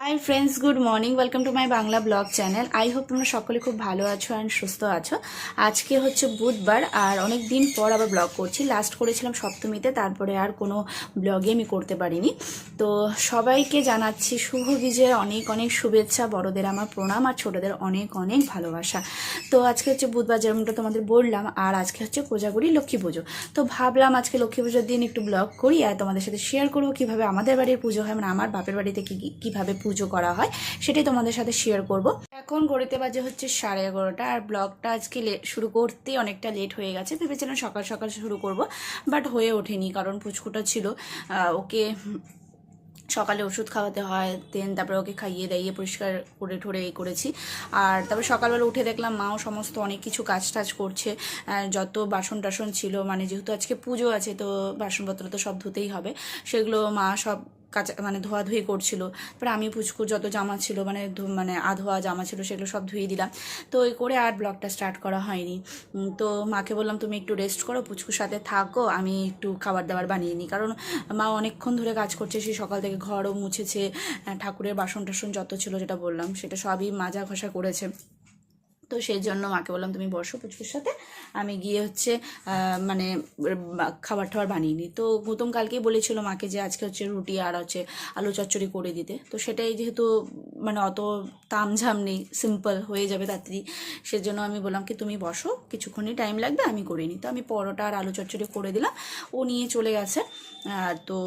Hi friends, good morning. Welcome to my Bangla blog channel. I hope তোমরা সকলে খুব ভালো আছো অ্যান্ড সুস্থ আছো। আজকে হচ্ছে বুধবার আর অনেক দিন পর আবার ব্লগ করছি। লাস্ট করেছিলাম সপ্তমীতে, তারপরে আর কোনো ব্লগে আমি করতে পারিনি। তো সবাইকে জানাচ্ছি শুভ বিজয়ের অনেক অনেক শুভেচ্ছা, বড়দের আমার প্রণাম আর ছোটদের অনেক অনেক ভালোবাসা। তো আজকে হচ্ছে বুধবার, যেমনটা তোমাদের বললাম, আর আজকে হচ্ছে কোজাগরি লক্ষ্মী পুজো। তো ভাবলাম আজকে লক্ষ্মী পুজোর দিন একটু ব্লগ করি আর তোমাদের সাথে শেয়ার করবো কীভাবে আমাদের বাড়ির পুজো হয়, মানে আমার বাপের বাড়িতে কীভাবে পুজো করা হয় সেটাই তোমাদের সাথে শেয়ার করব। এখন ঘড়িতে বাজে হচ্ছে 11:30 আর ব্লগটা আজকে শুরু করতে অনেকটা লেট হয়ে গেছে। ভেবেছিলাম সকাল সকাল শুরু করব, বাট হয়ে ওঠেনি, কারণ পুচকুটা ছিল, ওকে সকালে ওষুধ খাওয়াতে হয়, দেন তারপরে ওকে খাইয়ে দাইয়ে পরিষ্কার করে ঠোরে এই করেছি। আর তারপরে সকালবেলা উঠে দেখলাম মাও সমস্ত অনেক কিছু কাজ টাজ করছে, যত বাসন টাসন ছিল, মানে যেহেতু আজকে পুজো আছে তো বাসনপত্র তো সব ধুতেই হবে, সেগুলো মা সব কাঁচা মানে ধোয়াধুয়ি করছিল। তারপরে আমি পুচকুর যত জামা ছিল, মানে আধোয়া জামা ছিল, সেগুলো সব ধুয়ে দিলাম। তো ওই করে আর ব্লগটা স্টার্ট করা হয়নি। তো মাকে বললাম তুমি একটু রেস্ট করো, পুচকুর সাথে থাকো, আমি একটু খাবার দাবার বানিয়ে নিই, কারণ মা অনেকক্ষণ ধরে কাজ করছে, সেই সকাল থেকে ঘরও মুছেছে, ঠাকুরের বাসন টাসন যত ছিল যেটা বললাম সেটা সবই মাজা ঘষা করেছে। তো সেই জন্য মাকে বললাম তুমি বসো পুচকুর সাথে, আমি গিয়ে হচ্ছে মানে খাবার টাবার বানিয়ে নিই। তো গৌতম কালকেই বলেছিল মাকে যে আজকে হচ্ছে রুটি আর হচ্ছে আলু চচ্চড়ি করে দিতে। তো সেটাই যেহেতু মানে অত তামঝাম নেই, সিম্পল হয়ে যাবে তাড়াতাড়ি, সেজন্য আমি বললাম কি তুমি বসো, কিছুক্ষণই টাইম লাগবে, আমি করে নিই। তো আমি পরোটা আর আলু চচ্চড়ি করে দিলাম, ও নিয়ে চলে গেছে। তো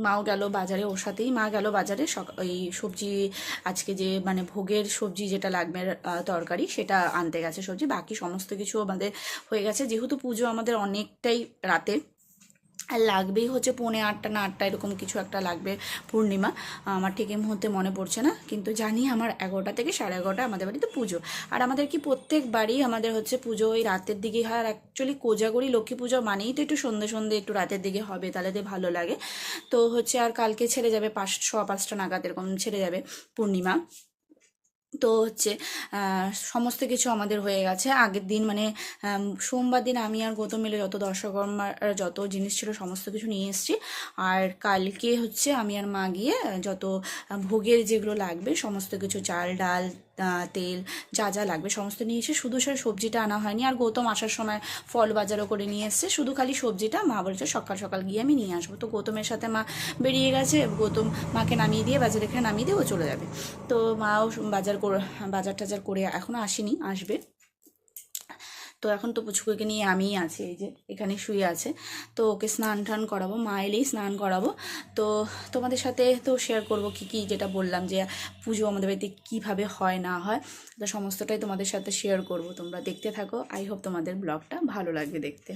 মাও গেল বাজারে, ওর সাথেই মা গেল বাজারে ওই সবজি, আজকে যে মানে ভোগের সবজি যেটা লাগবে তরকারি, সেটা আনতে গেছে সবজি। বাকি সমস্ত কিছু আমাদের হয়ে গেছে, যেহেতু পুজো আমাদের অনেকটাই রাতে, আর লাগবেই হচ্ছে 7:45 না 8টা এরকম কিছু একটা লাগবে, পূর্ণিমা আমার ঠিক এই মুহূর্তে মনে পড়ছে না, কিন্তু জানি আমার 11টা থেকে 11:30 আমাদের বাড়িতে পুজো। আর আমাদের কি প্রত্যেকবারই আমাদের হচ্ছে পুজো ওই রাতের দিকেই হয়। আর অ্যাকচুয়ালি কোজাগরি লক্ষ্মী পুজো মানেই তো একটু সন্ধে সন্ধে একটু রাতের দিকে হবে, তাহলে তো ভালো লাগে। তো হচ্ছে আর কালকে ছেড়ে যাবে 5:30 নাগাদ এরকম ছেড়ে যাবে পূর্ণিমা। তো হচ্ছে সমস্ত কিছু আমাদের হয়ে গেছে আগের দিন, মানে সোমবার দিন আমি আর গৌতম মিলে যত দশকর্মার যত জিনিস ছিল সমস্ত কিছু নিয়ে এসেছি। আর কালকে হচ্ছে আমি আর মা গিয়ে যত ভোগের যেগুলো লাগবে সমস্ত কিছু, চাল ডাল তেল যা যা লাগবে সমস্ত নিয়ে এসে, শুধু সে সবজিটা আনা হয়নি। আর গৌতম আসার সময় ফল বাজারও করে নিয়ে এসছে, শুধু খালি সবজিটা মা বলেছে সকাল সকাল গিয়ে আমি নিয়ে আসবো। তো গৌতমের সাথে মা বেরিয়ে গেছে, গৌতম মাকে নামিয়ে দিয়ে বাজারে এখানে নামিয়ে দিয়ে ও চলে যাবে। তো মাও বাজার টাজার করে এখনও আসেনি, আসবে। তো এখন তো পুচকুকে নিয়ে আমিই আছি, এই যে এখানে শুয়ে আছে। তো ওকে স্নান টান করাবো, মা এলেই স্নান করাবো। তো তোমাদের সাথে তো শেয়ার করবো কি যেটা বললাম যে পুজো আমাদের বাড়িতে কীভাবে হয় না হয়, তো সমস্তটাই তোমাদের সাথে শেয়ার করব। তোমরা দেখতে থাকো, আই হোপ তোমাদের ব্লগটা ভালো লাগবে দেখতে।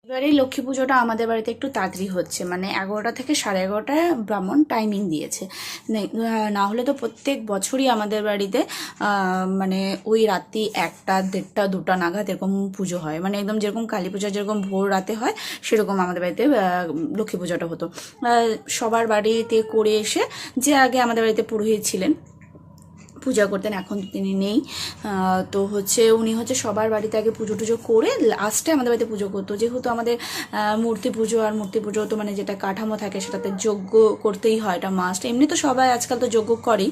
এবারে লক্ষ্মী পুজোটা আমাদের বাড়িতে একটু তাড়াতাড়ি হচ্ছে, মানে 11টা থেকে 11:30 ব্রাহ্মণ টাইমিং দিয়েছে। না হলে তো প্রত্যেক বছরই আমাদের বাড়িতে মানে ওই রাত্রি 1টা 1:30 2টা নাগাদ এরকম পুজো হয়, মানে একদম যেরকম কালী পূজা যেরকম ভোর রাতে হয় সেরকম আমাদের বাড়িতে লক্ষ্মী পুজোটা হতো। সবার বাড়িতে করে এসে, যে আগে আমাদের বাড়িতে পুরোহিত ছিলেন পূজা করতেন, এখন তিনি নেই, তো হচ্ছে উনি হচ্ছে সবার বাড়িতে আগে পুজো টুজো করে লাস্টে আমাদের বাড়িতে পুজো করতো। যেহেতু আমাদের মূর্তি পুজো, আর মূর্তি পুজো তো মানে যেটা কাঠামো থাকে সেটাতে যজ্ঞ করতেই হয়, এটা মাস্ট। এমনি তো সবাই আজকাল তো যজ্ঞ করেই,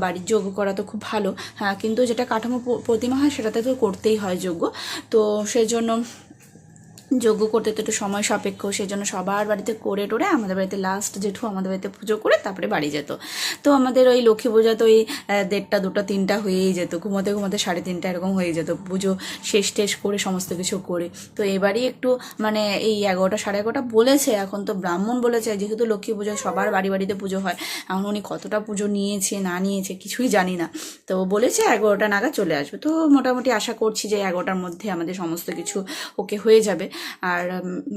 বাড়ির যজ্ঞ করা তো খুব ভালো, হ্যাঁ, কিন্তু যেটা কাঠামো প্রতিমা হয় সেটাতে তো করতেই হয় যজ্ঞ। তো সেই জন্য যজ্ঞ করতে তো একটু সময় সাপেক্ষ, সেই জন্য সবার বাড়িতে করে টোরে আমাদের বাড়িতে লাস্ট জেঠু আমাদের বাড়িতে পুজো করে তারপরে বাড়ি যেত। তো আমাদের ওই লক্ষ্মী পূজা তো ওই 1:30 2টা 3টা হয়েই যেত, ঘুমোতে ঘুমোতে 3:30 এরকম হয়ে যেত, পুজো শেষ টেষ করে সমস্ত কিছু করে। তো এবারই একটু মানে এই 11টা 11:30 বলেছে, এখন তো ব্রাহ্মণ বলেছে, যেহেতু লক্ষ্মী পুজো সবার বাড়ি বাড়িতে পুজো হয়, এখন উনি কতটা পুজো নিয়েছে না নিয়েছে কিছুই জানি না, তো বলেছে 11টা নাগাদ চলে আসবে। তো মোটামুটি আশা করছি যে 11টার মধ্যে আমাদের সমস্ত কিছু ওকে হয়ে যাবে। আর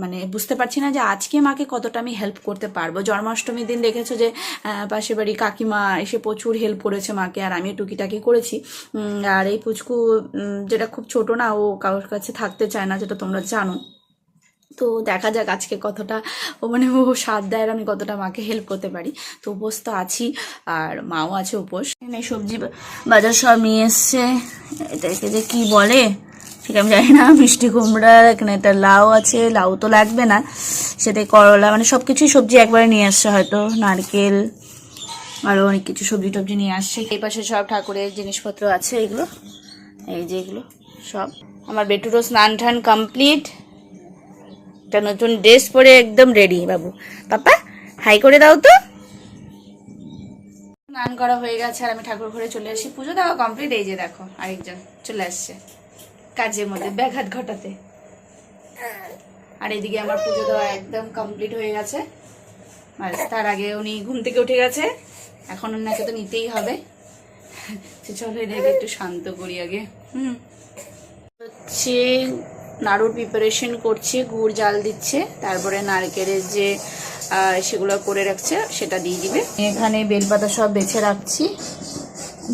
মানে বুঝতে পারছি না যে আজকে মাকে কতটা আমি হেল্প করতে পারবো। জন্মাষ্টমীর দিন দেখেছো যে পাশের বাড়ি কাকিমা এসে প্রচুর হেল্প করেছে মাকে, আর আমিও টুকিটাকি করেছি। আর এই পুচকু যেটা খুব ছোট না, ও কারোর কাছে থাকতে চায় না, যেটা তোমরা জানো। তো দেখা যাক আজকে কতটা ও মানে ও সাথ দেয় আর আমি কতটা মাকে হেল্প করতে পারি। তো উপোস তো আছি, আর মাও আছে উপোস। এখানে সবজি বাজার সব নিয়ে এসছে, এটাকে যে কি বলে ঠিক আমি জানি না, মিষ্টি কুমড়া, এখানে একটা লাউ আছে, লাউ তো লাগবে না, সেটাই করলা, মানে সব কিছুই সবজি একবারে নিয়ে আসছে, হয়তো নারকেল, আরও অনেক কিছু সবজি টবজি নিয়ে আসছে। এই পাশে সব ঠাকুরের জিনিসপত্র আছে, এগুলো এই যে এগুলো সব। আমার বেটুরও স্নান টান কমপ্লিট, একটা নতুন ড্রেস পরে একদম রেডি। বাবু পাপা হাই করে দাও তো। স্নান করা হয়ে গেছে আর আমি ঠাকুর ঘরে চলে আসি, পুজো দেওয়া কমপ্লিট। এই যে দেখো আরেকজন চলে আসছে কাজের মধ্যে ব্যাঘাত ঘটাতে। আর এদিকে আমার পুজো দেওয়া একদম কমপ্লিট হয়ে গেছে। আর তার আগে উনি ঘুম থেকে উঠে গেছে, এখন ওনাকে তো নিতেই হবে। চলো এদেরকে একটু শান্ত করি আগে। হচ্ছে নাড়ুর প্রিপারেশন করছে, গুড় জাল দিচ্ছে, তারপরে নারকেলের যে সেগুলো করে রাখছে সেটা দিয়ে দিবে। এখানে বেলপাতা সব বেছে রাখছি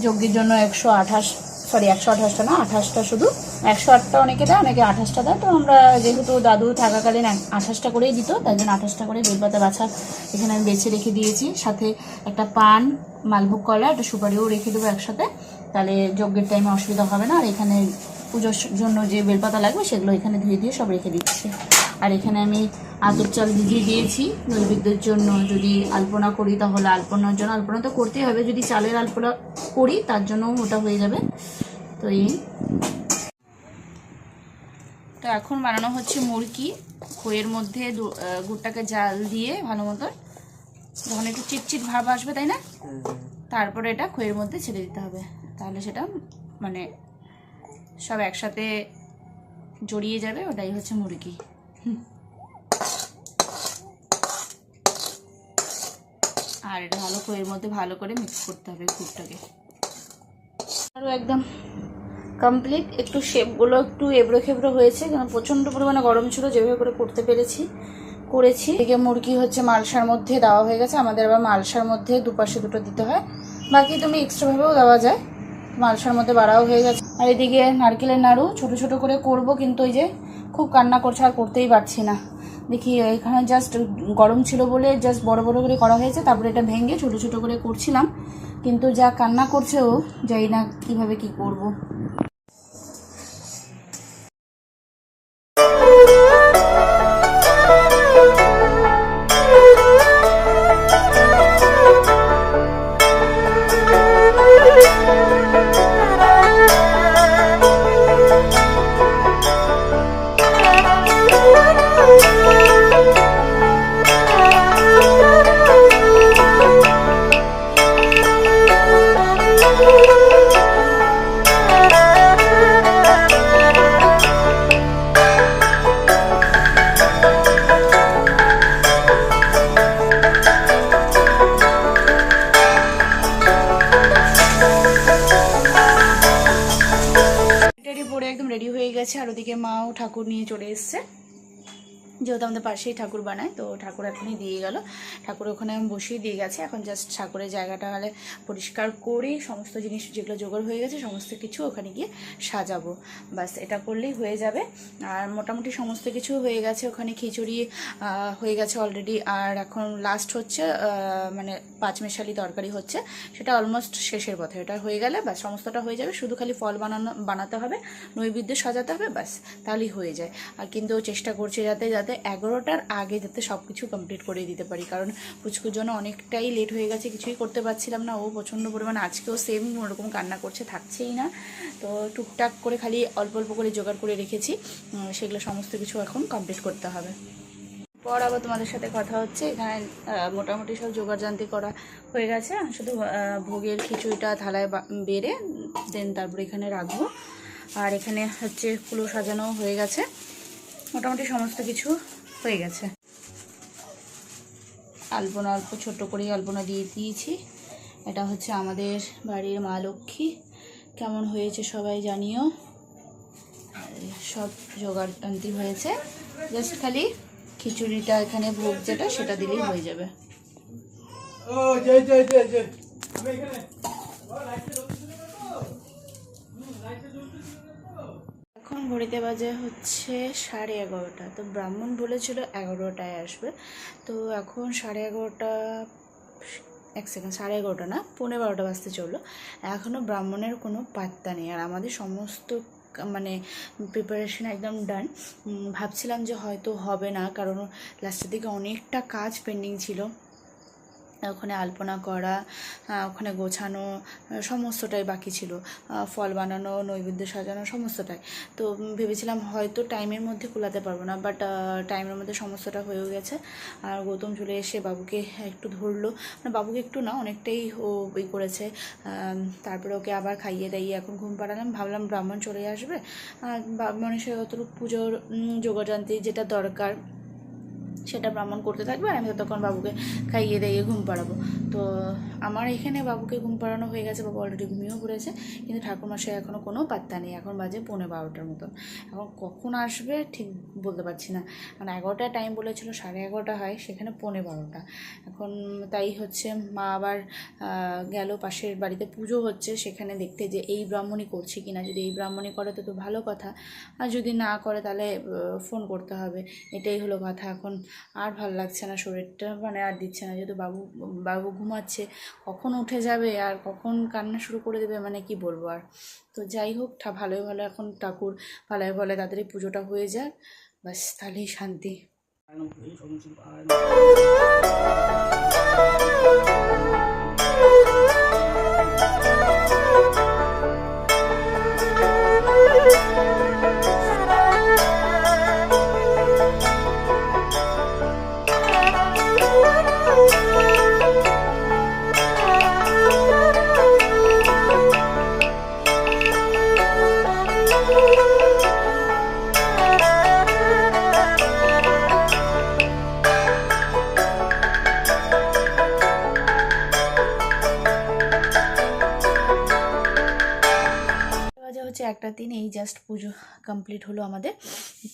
যজ্ঞের জন্য। 128টা না 28টা, শুধু 108টা অনেকে দেয়, অনেকে 28টা দেয়। তো আমরা যেহেতু দাদু থাকাকালীন 28টা করেই দিত, তাই জন্য 28টা করে বেলপাতা বাছা এখানে আমি বেছে রেখে দিয়েছি। সাথে একটা পান, মালভোগ কলা, একটা সুপারিও রেখে দেবো একসাথে, তাহলে যজ্ঞের টাইমে অসুবিধা হবে না। আর এখানে পুজোর জন্য যে বেলপাতা লাগবে সেগুলো এখানে ধুয়ে দিয়ে সব রেখে দিচ্ছি। আর এখানে আমি আতপ চাল ভিজিয়ে দিয়েছি নৈবেদ্যের জন্য। যদি আলপনা করি তাহলে আলপনার জন্য, আলপনা তো করতেই হবে, যদি চালের আলপনা করি তার জন্য ওটা হয়ে যাবে। তো তো এখন বানানো হচ্ছে মুরকি। খইয়ের মধ্যে গুড়টাকে জাল দিয়ে ভালো মতো, যখন একটু চিটচিট ভাব আসবে তাই না, তারপরে এটা খইয়ের মধ্যে ছেড়ে দিতে হবে, তাহলে সেটা মানে সব একসাথে জড়িয়ে যাবে, ওটাই হচ্ছে মুরগি। আর এটা ভালো খইয়ের মধ্যে ভালো করে মিক্স করতে হবে গুড়টাকে। আরও একদম কমপ্লিট। একটু শেপগুলো একটু এবড়ো খেবড়ো হয়েছে, কারণ প্রচণ্ড পরিমাণে গরম ছিল, যেভাবে করে করতে করেছি। এদিকে মুরগি হচ্ছে মালসার মধ্যে দেওয়া হয়ে গেছে। আমাদের আবার মালসার মধ্যে দুপাশে দুটো দিতে হয়, বাকি তুমি এক্সট্রাভাবেও দেওয়া যায়। মালসার মধ্যে বাড়াও হয়ে গেছে। আর এদিকে নারকেলের নাড়ু ছোট ছোট করে করব, কিন্তু ওই যে খুব কান্না করছে আর করতেই পারছি না। দেখি এখানে জাস্ট গরম ছিল বলে জাস্ট বড় বড় করে করা হয়েছে, তারপরে এটা ভেঙে ছোট ছোট করে করছিলাম, কিন্তু যা কান্না করছে ও, জানি না কিভাবে কি করব। একদম রেডি হয়ে গেছে। আর ওদিকে মাও ঠাকুর নিয়ে চলে এসছে, যেহেতু আমাদের পাশেই ঠাকুর বানায়, তো ঠাকুর এখনই দিয়ে গেল। ঠাকুর ওখানে আমি বসিয়ে দিয়ে গেছে। এখন জাস্ট ঠাকুরের জায়গাটা হলে পরিষ্কার করে সমস্ত জিনিস যেগুলো জোগাড় হয়ে গেছে সমস্ত কিছু ওখানে গিয়ে সাজাবো, বাস এটা করলেই হয়ে যাবে। আর মোটামুটি সমস্ত কিছু হয়ে গেছে। ওখানে খিচুড়ি হয়ে গেছে অলরেডি। আর এখন লাস্ট হচ্ছে মানে পাঁচমেশালি তরকারি হচ্ছে, সেটা অলমোস্ট শেষের পথে। এটা হয়ে গেলে ব্যাস সমস্তটা হয়ে যাবে। শুধু খালি ফল বানাতে হবে, নৈবেদ্য সাজাতে হবে, ব্যাস তাহলেই হয়ে যায়। আর কিন্তু চেষ্টা করছে যাতে 11টার আগে যাতে সব কিছু কমপ্লিট করে দিতে পারি, কারণ পুচকুর জন্য অনেকটাই লেট হয়ে গেছে, কিছুই করতে পারছিলাম না। ও প্রচণ্ড পরিমাণে আজকেও সেম ওরকম কান্না করছে, থাকছেই না। তো টুকটাক করে খালি অল্প অল্প করে জোগাড় করে রেখেছি, সেগুলো সমস্ত কিছু এখন কমপ্লিট করতে হবে। পর আবার তোমাদের সাথে কথা হচ্ছে। এখানে মোটামুটি সব জোগাড়জান্তি করা হয়ে গেছে, শুধু ভোগের খিচুড়িটা থালায় বেড়ে দেন তারপরে এখানে রাখবো। আর এখানে হচ্ছে কুলো সাজানো হয়ে গেছে, মোটামুটি সমস্ত কিছু হয়ে গেছে। আলপনা অল্প ছোট করে আলপনা দিয়ে দিয়েছি। এটা হচ্ছে আমাদের বাড়ির মা লক্ষ্মী। কেমন হয়েছে সবাই জানিও। সব জোগাড়টান্তি হয়েছে, জাস্ট খালি খিচুড়িটা এখানে ভোগ যেটা সেটা দিলেই হয়ে যাবে। এখন ঘড়িতে বাজে হচ্ছে 11:30। তো ব্রাহ্মণ বলেছিল 11টায় আসবে, তো এখন 11:30, এক সেকেন্ড, 11:30 না 11:15 বাজতে চললো, এখনও ব্রাহ্মণের কোনো পাত্তা নেই। আর আমাদের সমস্ত মানে প্রিপারেশন একদম ডান। ভাবছিলাম যে হয়তো হবে না, কারণ লাস্টের দিকে অনেকটা কাজ পেন্ডিং ছিল। ওখানে আলপনা করা, ওখানে গোছানো, সমস্তটাই বাকি ছিল। ফল বানানো, নৈবেদ্য সাজানো, সমস্তটাই। তো ভেবেছিলাম হয়তো টাইমের মধ্যে কুলাতে পারবো না, বাট টাইমের মধ্যে সমস্তটা হয়েও গেছে। আর গৌতম চলে এসে বাবুকে একটু ধরলো, মানে বাবুকে একটু না, অনেকটাই ও করেছে। তারপরে ওকে আবার খাইয়ে দাইয়ে এখন ঘুম পাড়ালাম। ভাবলাম ব্রাহ্মণ চলে আসবে, ব্রাহ্মণের সাথে অতটুকু পুজোর যোগাযান্তি যেটা দরকার সেটা ব্রাহ্মণ করতে থাকবে, আর আমি ততক্ষণ বাবুকে খাইয়ে দাইয়ে ঘুম পাড়াবো। তো আমার এখানে বাবুকে ঘুম পাড়ানো হয়ে গেছে, বাবু অলরেডি ঘুমিয়েও পড়েছে, কিন্তু ঠাকুরমশাই এখনও কোনো পাত্তা নেই। এখন বাজে 11:15 মতন। এখন কখন আসবে ঠিক বলতে পারছি না, কারণ 11টায় টাইম বলেছিল, 11:30 হয়, সেখানে 11:15। এখন তাই হচ্ছে, মা আবার গেল পাশের বাড়িতে পুজো হচ্ছে সেখানে দেখতে, যে এই ব্রাহ্মণই করছে কিনা। যদি এই ব্রাহ্মণই করে তো ভালো কথা, আর যদি না করে তাহলে ফোন করতে হবে। এটাই হলো কথা। এখন আর ভালো লাগছে না, শরীরটা মানে আর দিচ্ছে না, যেহেতু বাবু ঘুমাচ্ছে, কখন উঠে যাবে আর কখন কান্না শুরু করে দেবে, মানে কি বলবো আর। তো যাই হোক, ভালোই ভালো এখন ঠাকুর ভালোই ভালো তাড়াতাড়ি পুজোটা হয়ে যাক, ব্যাস তাহলেই শান্তি। হচ্ছে 1:03, এই জাস্ট পুজো কমপ্লিট হলো আমাদের।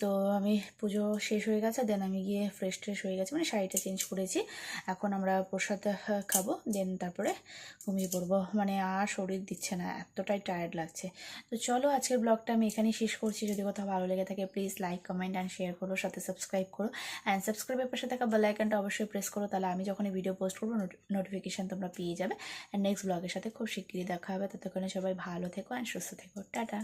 তো আমি পুজো শেষ হয়ে গেছে, দেন আমি গিয়ে ফ্রেশ হয়ে গেছি, মানে শাড়িটা চেঞ্জ করেছি। এখন আমরা প্রসাদ খাবো, দেন তারপরে ঘুমিয়ে পড়বো। মানে আর শরীর দিচ্ছে না, এতটাই টায়ার্ড লাগছে। তো চলো, আজকের ব্লগটা আমি এখানেই শেষ করছি। যদি কোথাও ভালো লেগে থাকে please like, comment and share করো, সাথে সাবস্ক্রাইব করো, অ্যান্ড সাবস্ক্রাইবের পাশে থাকা বেল আইকনটা অবশ্যই প্রেস করো, তাহলে আমি যখনই ভিডিও পোস্ট করবো নোটিফিকেশান তোমরা পেয়ে যাবে। অ্যান্ড নেক্সট ব্লগের সাথে খুব শিগগিরই দেখা হবে। ততক্ষণে সবাই ভালো থেকো অ্যান্ড সুস্থ থেকো। টাটা।